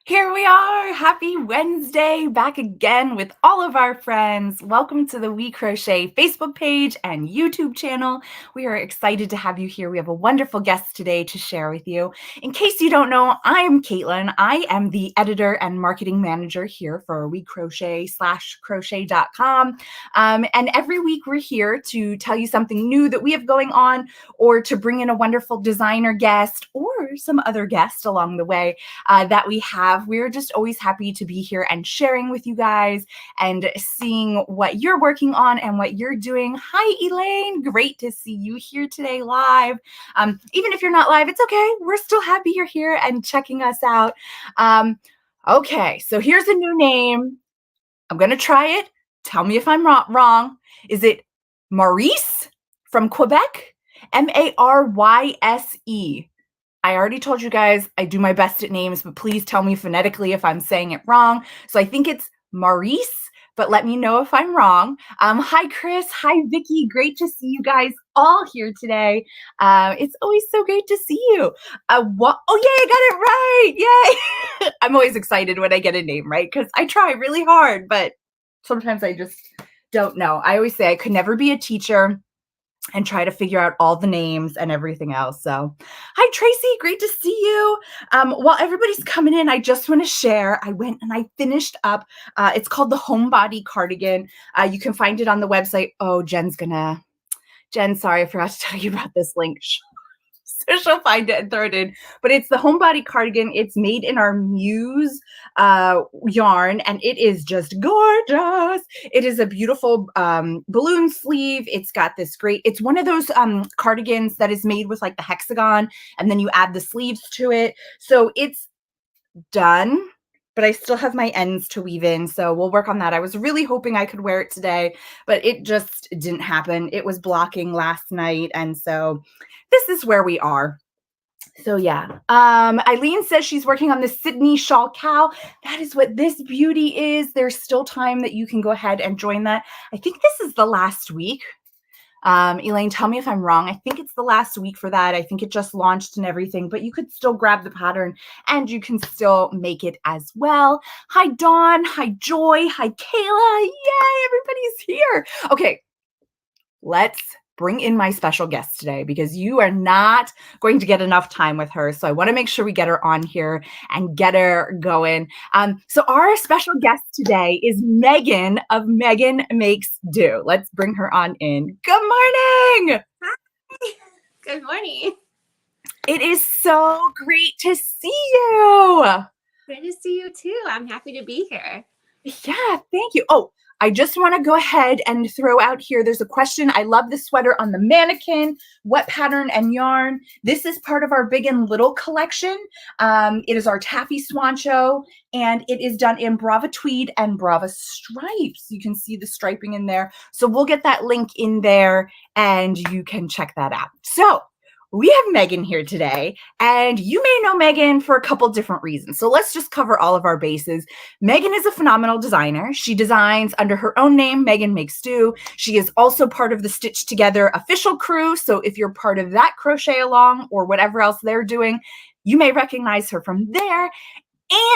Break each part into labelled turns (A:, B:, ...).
A: Here we are. Happy Wednesday, back again with all of our friends. Welcome to the WeCrochet Facebook page and YouTube channel. We are excited to have you here. We have a wonderful guest today to share with you. In case you don't know, I'm Katelyn. I am the editor and marketing manager here for WeCrochet/crochet.com. And every week we're here to tell you something new that we have going on, or to bring in a wonderful designer guest or some other guest along the way that we have. We're just always happy to be here and sharing with you guys and seeing what you're working on and what you're doing. Hi, Elaine. Great to see you here today live. Even if you're not live, it's okay. We're still happy you're here and checking us out. Okay, so here's a new name. I'm going to try it. Tell me if I'm wrong. Is it Maurice from Quebec? Maryse. I already told you guys I do my best at names, but please tell me phonetically if I'm saying it wrong. So I think it's Maurice, but let me know if I'm wrong. Hi, Chris. Hi, Vicky. Great to see you guys all here today. It's always so great to see you. Oh, yay, I got it right. Yay. I'm always excited when I get a name right because I try really hard, but sometimes I just don't know. I always say I could never be a teacher and try to figure out all the names and everything else. So, hi, Tracy. Great to see you. While everybody's coming in, I just want to share. I went and I finished up. It's called the Homebody Cardigan. You can find it on the website. Oh, Jen, sorry, I forgot to tell you about this link. So she'll find it and throw it in. But it's the Homebody Cardigan. It's made in our Muse yarn, and it is just gorgeous. It is a beautiful balloon sleeve. It's got this great, it's one of those cardigans that is made with like the hexagon, and then you add the sleeves to it. So it's done, but I still have my ends to weave in. So we'll work on that. I was really hoping I could wear it today, but it just didn't happen. It was blocking last night. And so this is where we are. So yeah, Eileen says she's working on the Sydney shawl cow. That is what this beauty is. There's still time that you can go ahead and join that. I think this is the last week. Elaine, tell me if I'm wrong. I think it's the last week for that. I think it just launched and everything, but you could still grab the pattern and you can still make it as well. Hi, Dawn. Hi, Joy. Hi, Kayla. Yay, everybody's here. Okay, let's bring in my special guest today because you are not going to get enough time with her. So I want to make sure we get her on here and get her going. So our special guest today is Meghan of Meghan Makes Do. Let's bring her on in. Good morning.
B: Hi. Good morning.
A: It is so great to see you.
B: Good to see you too. I'm happy to be here.
A: Yeah, thank you. Oh, I just want to go ahead and throw out here. There's a question. I love the sweater on the mannequin. What pattern and yarn? This is part of our Big and Little collection. It is our taffy swancho, and it is done in Brava tweed and Brava stripes. You can see the striping in there. So we'll get that link in there, and you can check that out. So we have Meghan here today, and you may know Meghan for a couple different reasons. So let's just cover all of our bases. Meghan is a phenomenal designer. She designs under her own name, Meghan Makes Do. She is also part of the Stitch Together official crew. So if you're part of that crochet along or whatever else they're doing, you may recognize her from there.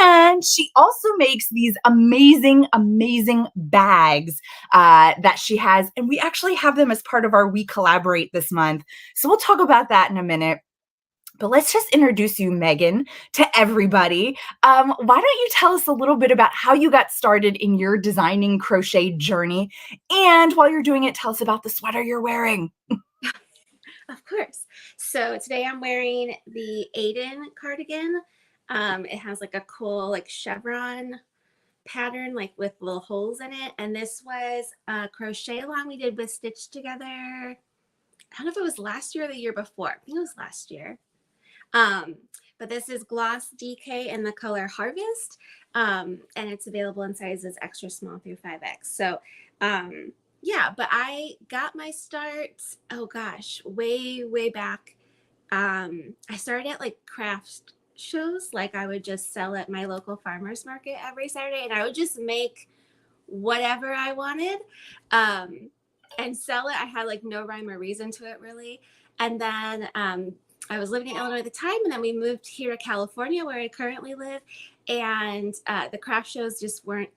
A: And she also makes these amazing, amazing bags that she has. And we actually have them as part of our WeCollaborate this month. So we'll talk about that in a minute. But let's just introduce you, Meghan, to everybody. Why don't you tell us a little bit about how you got started in your designing crochet journey? And while you're doing it, tell us about the sweater you're wearing.
B: Of course. So today I'm wearing the Aiden cardigan. It has like a cool like chevron pattern, like with little holes in it. And this was a crochet along we did with Stitch Together. I don't know if it was last year or the year before. I think it was last year. But this is Gloss DK in the color Harvest. And it's available in sizes extra small through 5X. So yeah, but I got my start, oh gosh, way back. I started at like craft shows. Like I would just sell at my local farmers market every Saturday, and I would just make whatever I wanted and sell it. I had like no rhyme or reason to it really. And then I was living in Illinois at the time, and then we moved here to California, where I currently live. And the craft shows just weren't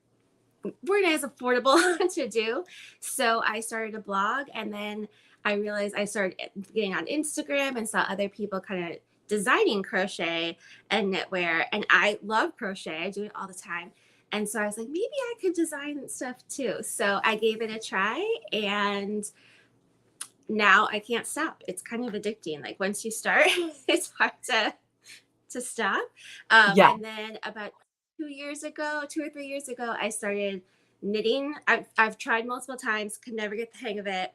B: as affordable to do. So I started a blog, and then I realized I started getting on Instagram and saw other people kind of designing crochet and knitwear. And I love crochet. I do it all the time. And so I was like, maybe I could design stuff too. So I gave it a try, and now I can't stop. It's kind of addicting. Like once you start, it's hard to stop.
A: Yeah.
B: And then about 2 or 3 years ago, I started knitting. I've tried multiple times, could never get the hang of it.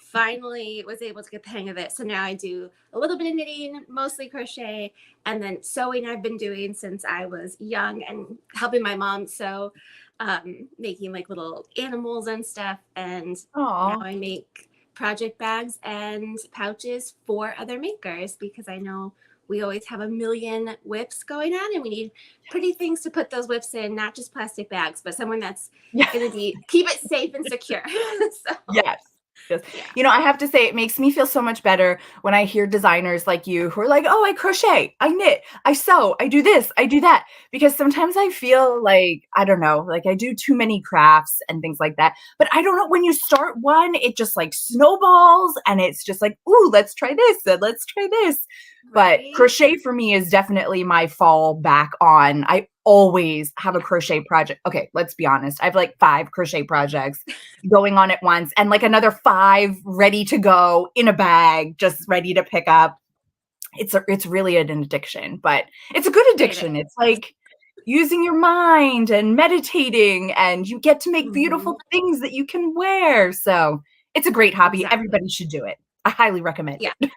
B: Finally was able to get the hang of it. So now I do a little bit of knitting, mostly crochet, and then sewing I've been doing since I was young and helping my mom sew, making like little animals and stuff. And now
A: Oh,
B: I make project bags and pouches for other makers because I know we always have a million whips going on, and we need pretty things to put those whips in, not just plastic bags, but someone that's
A: yeah.
B: going to keep it safe and secure. So,
A: Yes. Yes.
B: yeah.
A: I have to say it makes me feel so much better when I hear designers like you who are like, "Oh, I crochet, I knit, I sew, I do this, I do that." Because sometimes I feel like, I don't know, like I do too many crafts and things like that. But I don't know, when you start one, it just like snowballs and it's just like, "Ooh, let's try this, and let's try this." But
B: Right.
A: crochet for me is definitely my fall back on. I always have a crochet project. Okay, let's be honest. I have like 5 crochet projects going on at once and like another 5 ready to go in a bag, just ready to pick up. It's really an addiction, but it's a good
B: It
A: addiction.
B: is.
A: It's like using your mind and meditating, and you get to make
B: Mm-hmm.
A: beautiful things that you can wear. So it's a great hobby.
B: Exactly.
A: Everybody should do it. I highly recommend
B: Yeah.
A: it.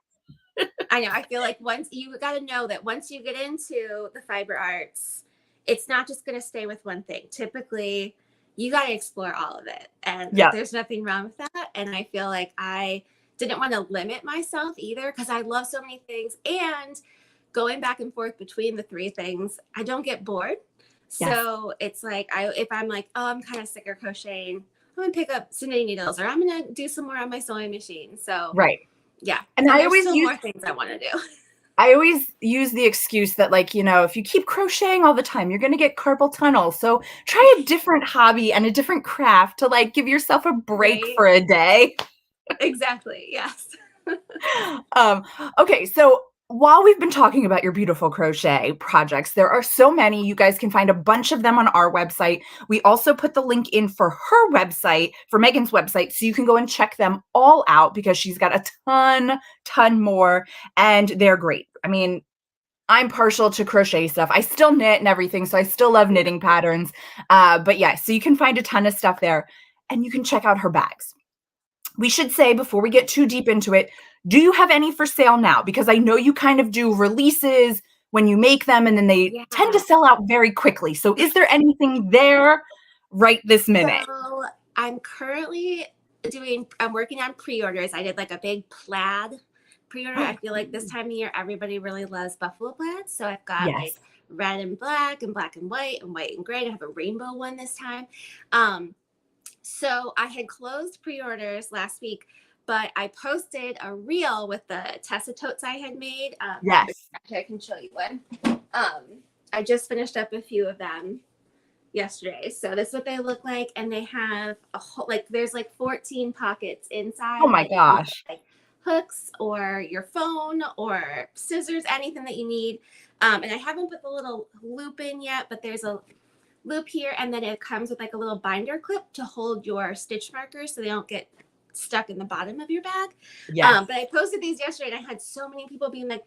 B: I know. I feel like once you got to know that once you get into the fiber arts, it's not just going to stay with one thing. Typically, you got to explore all of it. And
A: Yeah.
B: there's nothing wrong with that. And I feel like I didn't want to limit myself either because I love so many things. And going back and forth between the 3 things, I don't get bored.
A: Yes.
B: So it's like if I'm like, oh, I'm kind of sick of crocheting, I'm gonna pick up some knitting needles or I'm gonna do some more on my sewing machine. So
A: Right.
B: yeah.
A: And
B: And there's still more things I want to do.
A: I always use the excuse that, like, if you keep crocheting all the time, you're going to get carpal tunnel. So try a different hobby and a different craft to like give yourself a break
B: Right?
A: for a day.
B: Exactly. Yes.
A: Um, okay, so while we've been talking about your beautiful crochet projects, there are so many. You guys can find a bunch of them on our website. We also put the link in for her website, for Megan's website, so you can go and check them all out because she's got a ton more, and they're great. I mean, I'm partial to crochet stuff. I still knit and everything, so I still love knitting patterns. But yeah, so you can find a ton of stuff there, and you can check out her bags. We should say before we get too deep into it, do you have any for sale now? Because I know you kind of do releases when you make them and then they tend to
B: Yeah.
A: sell out very quickly. So is there anything there right this minute?
B: So I'm working on pre-orders. I did like a big plaid pre-order. I feel like this time of year, everybody really loves buffalo plaid. So I've got like
A: Yes.
B: red and black and white and gray. I have a rainbow one this time. So I had closed pre-orders last week, but I posted a reel with the Tessa totes I had made.
A: Yes.
B: Actually, I can show you one. Um, I just finished up a few of them yesterday. So this is what they look like, and they have a whole there's like 14 pockets
A: Oh
B: inside
A: my
B: that you can put
A: gosh.
B: like hooks or your phone or scissors, anything that you need. And I haven't put the little loop in yet, but there's a loop here, and then it comes with like a little binder clip to hold your stitch markers so they don't get stuck in the bottom of your bag.
A: Yes.
B: But I posted these yesterday, and I had so many people being like,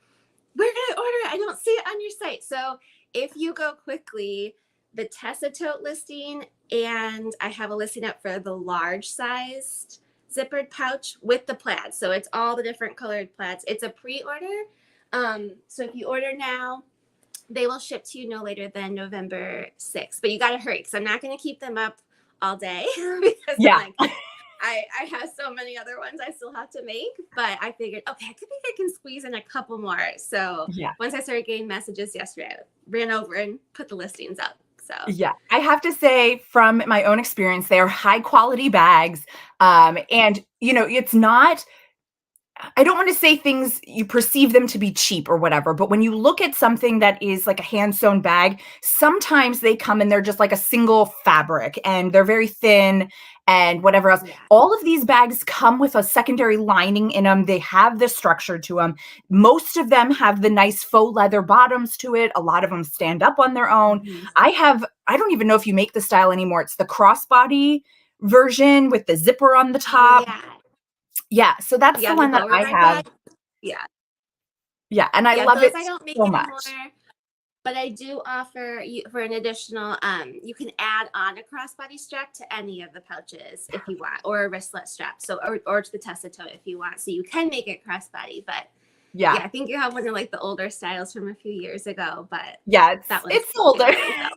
B: where can I order it? I don't see it on your site. So if you go quickly, the Tessa tote listing, and I have a listing up for the large sized zippered pouch with the plaid. So it's all the different colored plaids. It's a pre-order. So if you order now, they will ship to you no later than November 6th. But you got to hurry because I'm not going to keep them up all day because I'm
A: Yeah.
B: like, I have so many other ones I still have to make, but I figured, okay, I think I can squeeze in a couple more. So
A: Yeah.
B: once I started getting messages yesterday, I ran over and put the listings up. So
A: Yeah, I have to say from my own experience, they are high quality bags. And it's not I don't want to say things you perceive them to be cheap or whatever, but when you look at something that is like a hand sewn bag, sometimes they come and they're just like a single fabric and they're very thin and whatever else.
B: Yeah.
A: All of these bags come with a secondary lining in them. They have the structure to them. Most of them have the nice faux leather bottoms to it. A lot of them stand up on their own.
B: Mhm.
A: I don't even know if you make the style anymore. It's the crossbody version with the zipper on the
B: Oh
A: top.
B: yeah.
A: Yeah, so that's the
B: Yeah, the
A: one that I
B: Beauregard
A: have.
B: bag. Yeah.
A: Yeah, and I
B: Yeah,
A: love
B: those
A: it
B: I don't make
A: so
B: anymore.
A: much.
B: But I do offer you for an additional, you can add on a crossbody strap to any of the pouches if you want, or a wristlet strap. So, or to the Tessa toe if you want. So you can make it crossbody, but
A: Yeah.
B: yeah, I think you have one of like the older styles from a few years ago, but
A: Yeah,
B: that one's
A: it's older.
B: never really felt.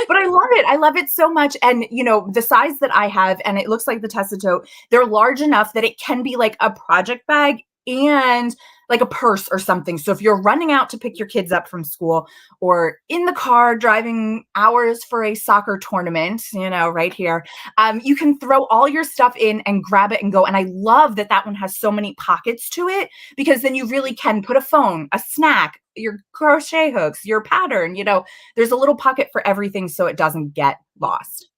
A: But I love it. I love it so much. And the size that I have, and it looks like the Tessa tote, they're large enough that it can be like a project bag and like a purse or something. So if you're running out to pick your kids up from school or in the car driving hours for a soccer tournament, right here, you can throw all your stuff in and grab it and go. And I love that that one has so many pockets to it because then you really can put a phone, a snack, your crochet hooks, your pattern, there's a little pocket for everything so it doesn't get lost.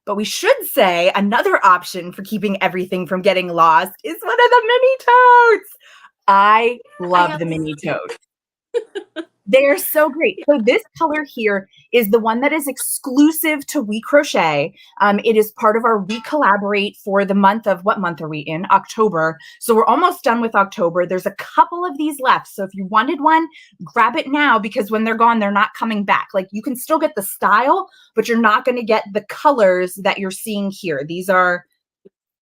A: But we should say another option for keeping everything from getting lost is one of the mini totes. I
B: I
A: love
B: have
A: the
B: this
A: mini
B: too.
A: tote. They're so great. So this color here is the one that is exclusive to WeCrochet. It is part of our WeCollaborate for the month of, what month are we in? October. So we're almost done with October. There's a couple of these left. So if you wanted one, grab it now because when they're gone, they're not coming back. Like you can still get the style, but you're not going to get the colors that you're seeing here. These are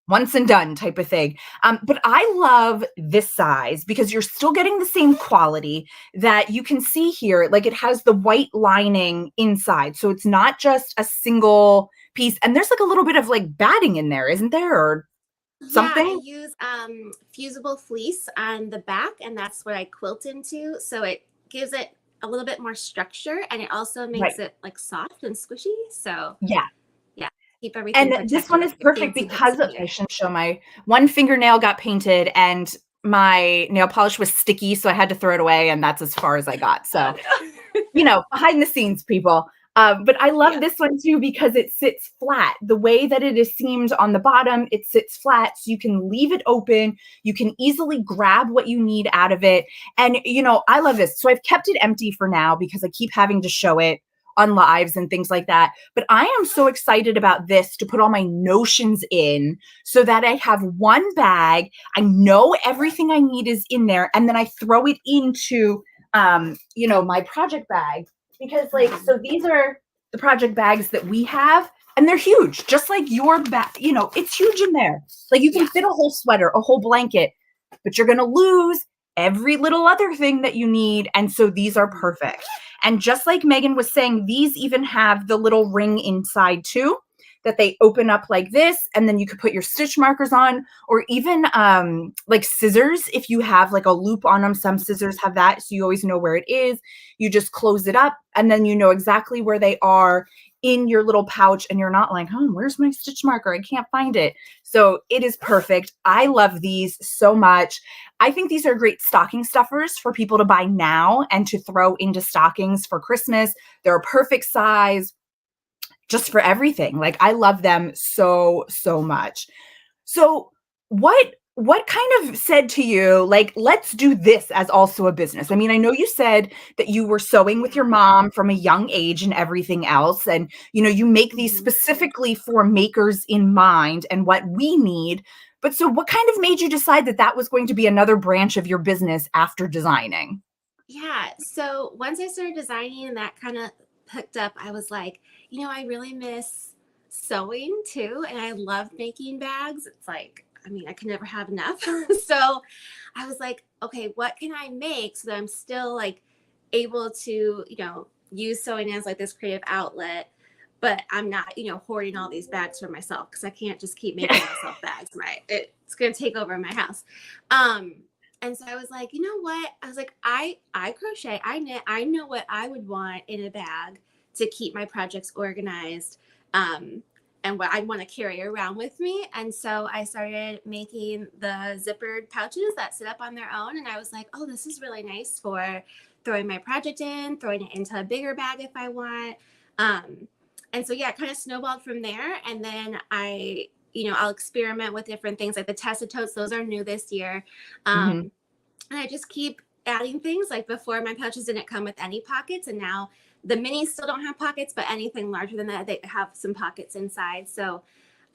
A: once and done type of thing. But I love this size because you're still getting the same quality that you can see here. Like it has the white lining inside. So it's not just a single piece. And there's like a little bit of like batting in there, isn't there? Or
B: Yeah, I
A: something?
B: use fusible fleece on the back, and that's what I quilt into. So it gives it a little bit more structure, and it also
A: Right.
B: makes it like soft and squishy. So
A: Yeah.
B: yeah, keep everything
A: And this one
B: protected with
A: is
B: your
A: perfect
B: fancy hooks
A: because
B: in
A: I
B: here.
A: shouldn't show my one fingernail got painted and my nail polish was sticky. So I had to throw it away. And that's as far as I got.
B: Oh
A: So
B: no.
A: behind the scenes, people. But I love
B: Yeah.
A: this one too because it sits flat. The way that it is seamed on the bottom, it sits flat. So you can leave it open. You can easily grab what you need out of it. And, I love this. So I've kept it empty for now because I keep having to show it on lives and things like that. But I am so excited about this to put all my notions in so that I have one bag. I know everything I need is in there. And then I throw it into my project bag because so these are the project bags that we have and they're huge, just like your bag, it's huge in there. Like you can
B: Yeah.
A: fit a whole sweater, a whole blanket, but you're going to lose every little other thing that you need. And so these are perfect. And just like Megan was saying, these even have the little ring inside too that they open up like this. And then you could put your stitch markers on or even like scissors. If you have like a loop on them, some scissors have that. So you always know where it is. You just close it up and then you know exactly where they are in your little pouch and you're not like, oh, where's my stitch marker? I can't find it. So it is perfect. I love these so much. I think these are great stocking stuffers for people to buy now and to throw into stockings for Christmas. They're a perfect size just for everything. Like I love them so, so much. So what kind of said to you, like, let's do this as also a business? I mean, I know you said that you were sewing with your
B: Yeah.
A: mom from a young age and everything else. And, you make these
B: Mhm.
A: specifically for makers in mind and what we need. But so what kind of made you decide that that was going to be another branch of your business after designing?
B: Yeah. So once I started designing and that kind of hooked up, I was like, I really miss sewing too. And I love making bags. It's like, I mean, I can never have enough. So I was like, okay, what can I make so that I'm still like able to, use sewing as like this creative outlet, but I'm not, hoarding all these bags for myself because I can't just keep making myself bags, right? It's going to take over my house. Um, and so I was like, you know what? I was like, I crochet, I knit, I know what I would want in a bag to keep my projects organized. Um, and what I want to carry around with me. And so I started making the zippered pouches that sit up on their own. And I was like, oh, this is really nice for throwing my project in, throwing it into a bigger bag if I want. And so, yeah, it kind of snowballed from there. And then I'll experiment with different things like the Tessa totes. Those are new this year.
A: Mhm.
B: And I just keep adding things. Like before, my pouches didn't come with any pockets, and now the minis still don't have pockets, but anything larger than that, they have some pockets inside. So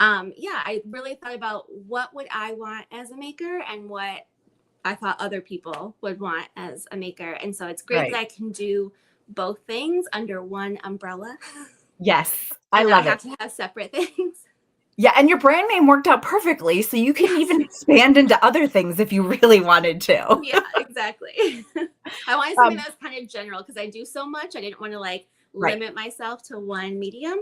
B: I really thought about what would I want as a maker and what I thought other people would want as a maker. And so it's great that
A: Right.
B: I can do both things under one umbrella
A: Yes, I
B: and not
A: love it.
B: have to have separate things.
A: Yeah, and your brand name worked out perfectly, so you can
B: Yes.
A: even expand into other things if you really wanted to.
B: Yeah, exactly. I wanted something
A: Um,
B: that was kind of general because I do so much. I didn't want to like
A: right,
B: limit myself to one medium.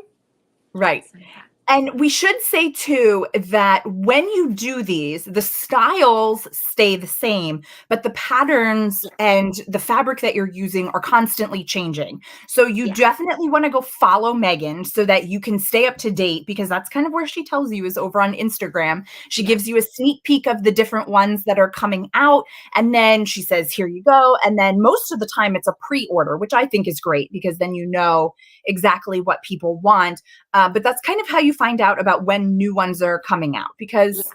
A: right.
B: So yeah.
A: And we should say too that when you do these, the styles stay the same, but the patterns
B: Yeah.
A: and the fabric that you're using are constantly changing. So you
B: Yeah.
A: definitely want to go follow Meghan so that you can stay up to date, because that's kind of where she tells you is over on Instagram. She gives
B: Yes.
A: you a sneak peek of the different ones that are coming out. And then she says, here you go. And then most of the time it's a pre-order, which I think is great because then you know exactly what people want. But that's kind of how you find out about when new ones are coming out
B: Yeah.
A: because,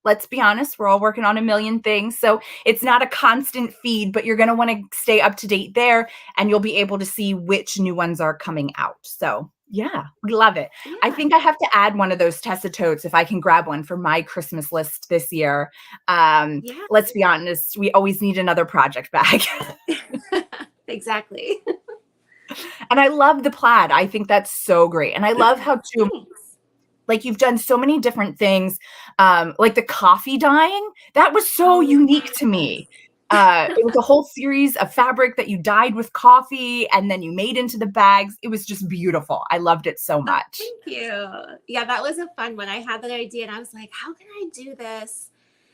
A: let's be honest, we're all working on a million things. So it's not a constant feed, but you're going to want to stay up to date there and you'll be able to see which new ones are coming out. So yeah, we love it. I
B: Yeah.
A: think I have to add one of those Tessa totes if I can grab one for my Christmas list this year.
B: Yeah.
A: Let's be honest, we always need another project bag.
B: Exactly.
A: And I love the plaid. I think that's so great. And I love how too,
B: Thanks.
A: like you've done so many different things, like the coffee dyeing. That was so
B: Oh,
A: unique to me. It was a whole series of fabric that you dyed with coffee and then you made into the bags. It was just beautiful. I loved it so
B: oh,
A: much.
B: thank you. Yeah, that was a fun one. I had that idea and I was like, how can I do this?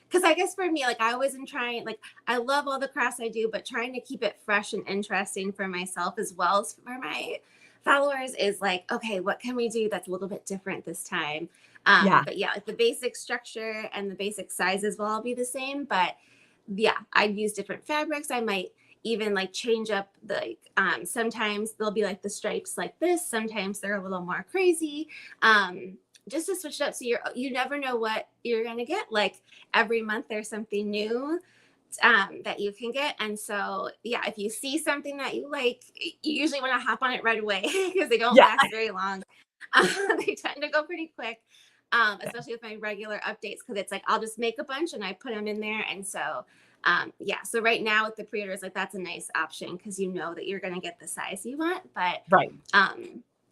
B: Because I guess for me, like I wasn't trying, like I love all the crafts I do, but trying to keep it fresh and interesting for myself as well as for my followers is like, okay, what can we do that's a little bit different this time?
A: Yeah.
B: But yeah, like the basic structure and the basic sizes will all be the same, but yeah, I'd use different fabrics. I might even like change up the sometimes they'll be like the stripes like this, sometimes they're a little more crazy. Just to switch it up so you never know what you're gonna get. Like every month there's something new that you can get. And so yeah, if you see something that you like, you usually want to hop on it right away because they don't
A: Yeah.
B: last very long. They tend to go pretty quick. Especially with my regular updates, because it's like I'll just make a bunch and I put them in there. And so yeah, so right now with the pre-orders, like that's a nice option because you know that you're going to get the size you want. But
A: Right.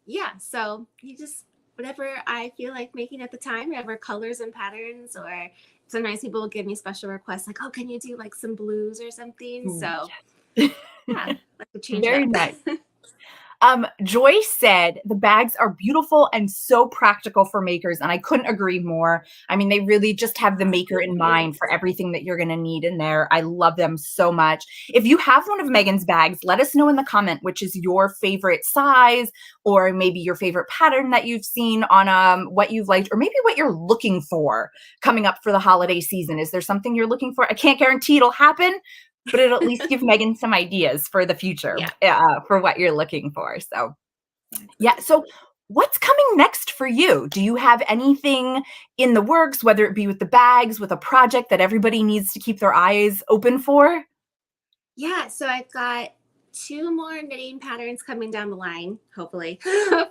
B: yeah, so you just whatever I feel like making at the time, whatever colors and patterns, or sometimes people will give me special requests like, oh, can you do like some blues or something?
A: Ooh,
B: So
A: yes.
B: yeah, like to change it
A: Very
B: up.
A: nice. Joy said the bags are beautiful and so practical for makers, and I couldn't agree more. I mean, they really just have the maker
B: Thank
A: in
B: you.
A: mind for everything that you're going to need in there. I love them so much. If you have one of Meghan's bags, let us know in the comment which is your favorite size, or maybe your favorite pattern that you've seen on what you've liked, or maybe what you're looking for coming up for the holiday season. Is there something you're looking for? I can't guarantee it'll happen, but it'll at least give Meghan some ideas for the future,
B: Yeah,
A: for what you're looking for. So, yeah.
B: exactly.
A: So, what's coming next for you? Do you have anything in the works, whether it be with the bags, with a project that everybody needs to keep their eyes open for?
B: Yeah, so I've got two more knitting patterns coming down the line, hopefully,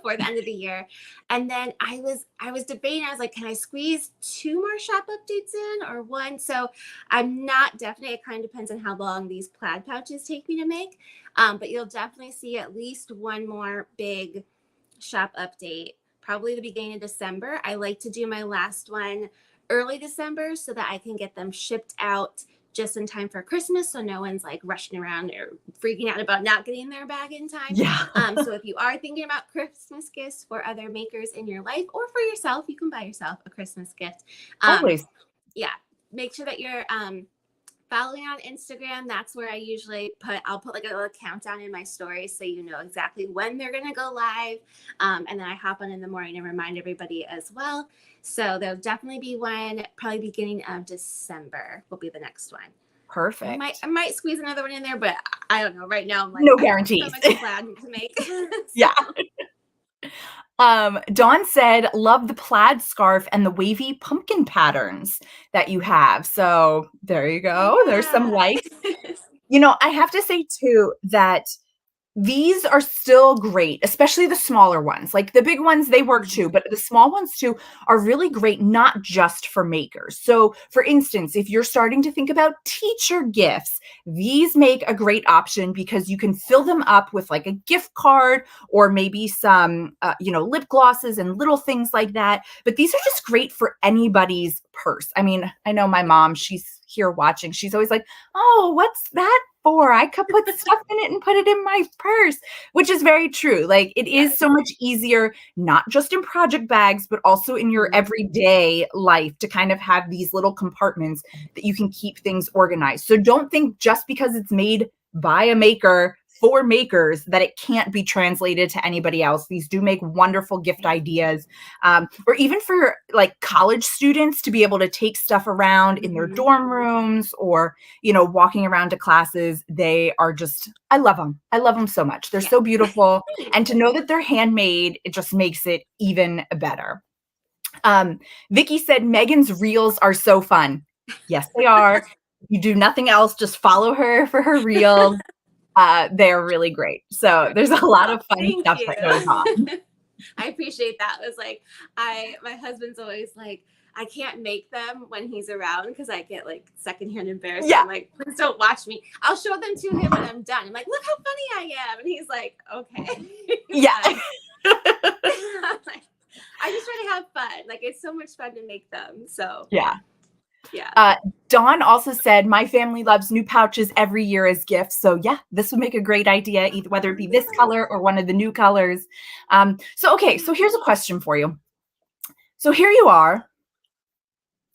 B: for the end of the year. And then I was debating, I was like, can I squeeze two more shop updates in or one? So I'm not definitely, it kind of depends on how long these plaid pouches take me to make. But you'll definitely see at least one more big shop update, probably the beginning of December. I like to do my last one early December so that I can get them shipped out just in time for Christmas. So no one's like rushing around or freaking out about not getting their bag in time.
A: Yeah,
B: So if you are thinking about Christmas gifts for other makers in your life or for yourself, you can buy yourself a Christmas gift. Um,
A: always.
B: yeah, make sure that you're Follow me on Instagram. That's where I usually I'll put like a little countdown in my stories so you know exactly when they're going to go live. And then I hop on in the morning and remind everybody as well. So there'll definitely be one, probably beginning of December will be the next one.
A: Perfect.
B: I might squeeze another one in there, but I don't know. Right now, I'm like,
A: no
B: I
A: guarantees.
B: have so much plaid to make.
A: Yeah. Dawn said, love the plaid scarf and the wavy pumpkin patterns that you have. So there you go.
B: Yeah.
A: There's some likes. I have to say too that these are still great, especially the smaller ones. Like the big ones, they work too, but the small ones too are really great, not just for makers. So for instance, if you're starting to think about teacher gifts, these make a great option because you can fill them up with like a gift card or maybe some, lip glosses and little things like that. But these are just great for anybody's purse. I mean, I know my mom, she's here watching. She's always like, oh, what's that for? I could put stuff in it and put it in my purse, which is very true. Like it is so much easier, not just in project bags, but also in your everyday life to kind of have these little compartments that you can keep things organized. So don't think just because it's made by a maker for makers that it can't be translated to anybody else. These do make wonderful gift ideas, or even for like college students to be able to take stuff around in their dorm rooms or, walking around to classes. They are just, I love them. I love them so much. They're so beautiful. And to know that they're handmade, it just makes it even better. Vicky said, Megan's reels are so fun. Yes, they are. You do nothing else. Just follow her for her reels. They're really great. So there's a lot of fun stuff that goes on.
B: I appreciate that. It was like, my husband's always like, I can't make them when he's around because I get like secondhand embarrassed. Yeah. I'm like, please don't watch me. I'll show them to him when I'm done. I'm like, look how funny I am. And he's like, okay.
A: Yeah.
B: I just try to have fun. Like, it's so much fun to make them. So
A: yeah.
B: Yeah.
A: Dawn also said, my family loves new pouches every year as gifts. So yeah, this would make a great idea, either whether it be this color or one of the new colors. So here's a question for you. So here you are,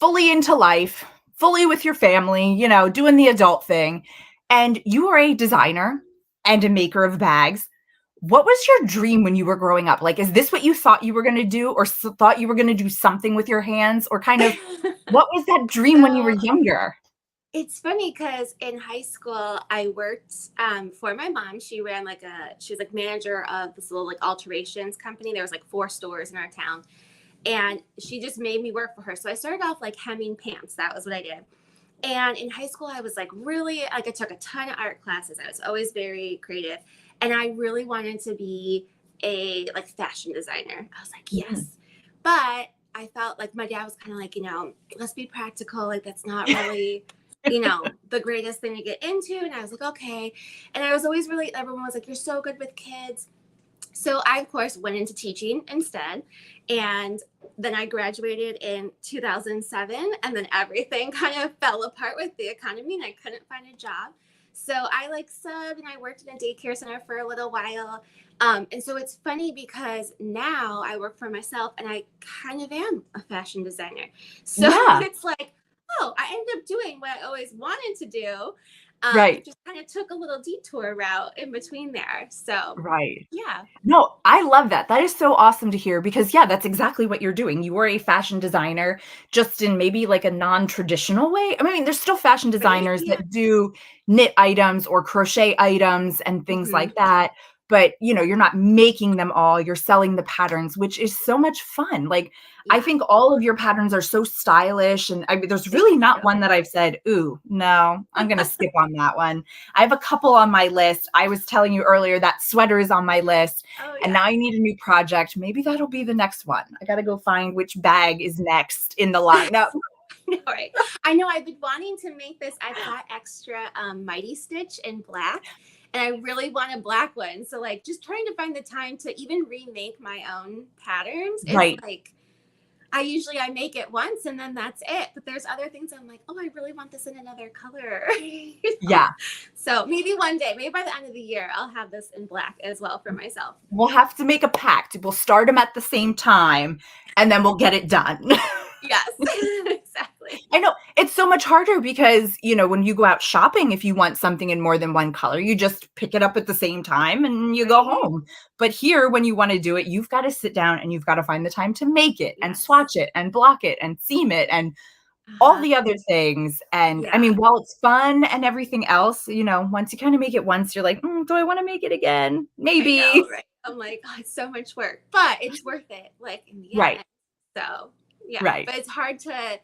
A: fully into life, fully with your family, doing the adult thing. And you are a designer and a maker of bags. What was your dream when you were growing up? Like, is this what you thought you were going to do, or thought you were going to do something with your hands, or kind of what was that dream when you were younger?
B: It's funny because in high school, I worked for my mom. She ran she was like manager of this little like alterations company. There was like 4 stores in our town. And she just made me work for her. So I started off like hemming pants. That was what I did. And in high school, I was like really, like I took a ton of art classes. I was always very creative. And I really wanted to be a like fashion designer. I was like, yes. But I felt like my dad was kind of like, let's be practical. Like that's not really, the greatest thing to get into. And I was like, okay. And I was always everyone was like, you're so good with kids. So I, of course, went into teaching instead. And then I graduated in 2007. And then everything kind of fell apart with the economy and I couldn't find a job. So I subbed and I worked in a daycare center for a little while. And so it's funny because now I work for myself and I kind of am a fashion designer. So It's like, oh, I ended up doing what I always wanted to do. Right. Just kind of took a little detour route in between there. So,
A: right.
B: Yeah.
A: No, I love that. That is so awesome to hear because that's exactly what you're doing. You were a fashion designer just in maybe like a non-traditional way. I mean, there's still fashion designers that do knit items or crochet items and things like that. But, you're not making them all. You're selling the patterns, which is so much fun. Like, I think all of your patterns are so stylish. And there's really not one that I've said, ooh, no, I'm going to skip on that one. I have a couple on my list. I was telling you earlier that sweater is on my list. And now I need a new project. Maybe that'll be the next one. I got to go find which bag is next in the lineup.
B: Right. I know I've been wanting to make this. I got extra Mighty Stitch in black. And I really want a black one. So just trying to find the time to even remake my own patterns. It's I make it once and then that's it. But there's other things I'm like, oh, I really want this in another color.
A: Yeah.
B: So maybe one day, maybe by the end of the year, I'll have this in black as well for myself.
A: We'll have to make a pact. We'll start them at the same time and then we'll get it done.
B: Yes, exactly.
A: I know. It's so much harder because, when you go out shopping, if you want something in more than one color, you just pick it up at the same time and you go
B: Right?
A: home. But here, when you want to do it, you've got to sit down and you've got to find the time to make it and
B: Yes.
A: swatch it and block it and seam it and all
B: Uh-huh.
A: the other things. And I
B: Yeah.
A: mean, while it's fun and everything else, once you kind of make it once, you're like, do I want to make it again?
B: I
A: Maybe.
B: know, right? I'm like, oh, it's so much work, but it's worth it, like in the
A: Right.
B: end. So yeah,
A: Right.
B: but it's hard to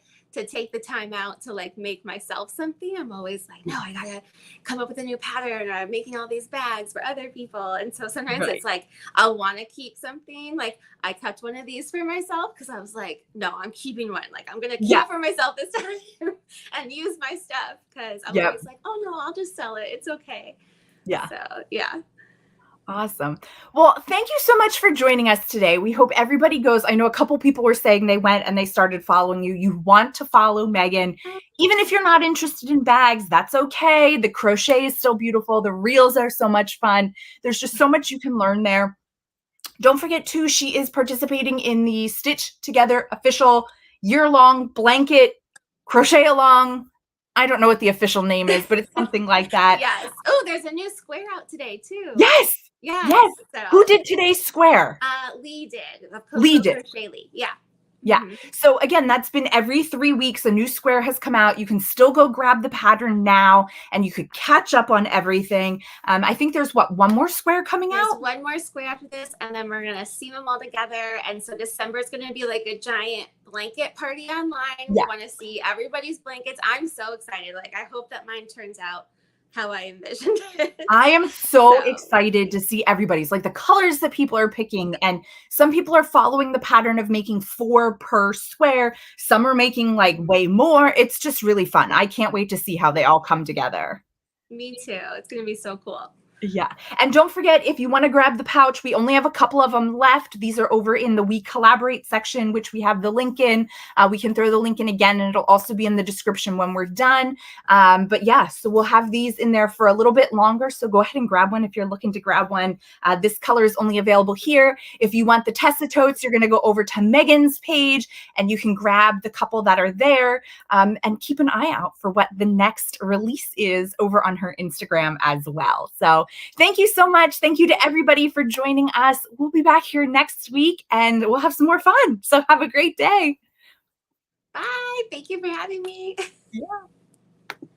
B: take the time out to like make myself something. I'm always like, no, I gotta come up with a new pattern, or I'm making all these bags for other people. And so sometimes
A: Right.
B: it's like I'll want to keep something. Like I kept one of these for myself because I was like, no, I'm keeping one. Like I'm gonna keep
A: Yeah.
B: it for myself this time and use my stuff because I'm
A: Yep.
B: always like, oh no, I'll just sell it. It's okay.
A: Yeah.
B: So yeah.
A: Awesome. Well, thank you so much for joining us today. We hope everybody goes. I know a couple people were saying they went and they started following you. You want to follow Meghan. Even if you're not interested in bags, that's okay. The crochet is still beautiful. The reels are so much fun. There's just so much you can learn there. Don't forget, too, she is participating in the Stitch Together official year-long blanket crochet along. I don't know what the official name is, but it's something like that.
B: Yes. Oh, there's a new square out today too.
A: Yes.
B: Yes.
A: Yes. Who
B: So
A: did today's square?
B: Lee did the
A: Lee
B: Coco
A: did.
B: Crochet Lee. Yeah.
A: Yeah.
B: Mhm.
A: So again, that's been every 3 weeks. A new square has come out. You can still go grab the pattern now and you could catch up on everything. I think there's one more square coming
B: There's
A: out?
B: one more square after this, and then we're gonna seam them all together. And so December is gonna be like a giant blanket party online. We
A: Yeah.
B: want to see everybody's blankets. I'm so excited. Like I hope that mine turns out how I envisioned it.
A: I am so
B: So
A: excited to see everybody's, like the colors that people are picking. And some people are following the pattern of making 4 per square. Some are making like way more. It's just really fun. I can't wait to see how they all come together.
B: me too. It's gonna be so cool.
A: Yeah. And don't forget, if you want to grab the pouch, we only have a couple of them left. These are over in the WeCollaborate section, which we have the link in. We can throw the link in again, and it'll also be in the description when we're done. But yeah, so we'll have these in there for a little bit longer. So go ahead and grab one if you're looking to grab one. This color is only available here. If you want the Tessa totes, you're going to go over to Meghan's page, and you can grab the couple that are there. And keep an eye out for what the next release is over on her Instagram as well. So thank you so much. Thank you to everybody for joining us. We'll be back here next week and we'll have some more fun. So have a great day.
B: Bye. Thank you for having me.
A: Yeah.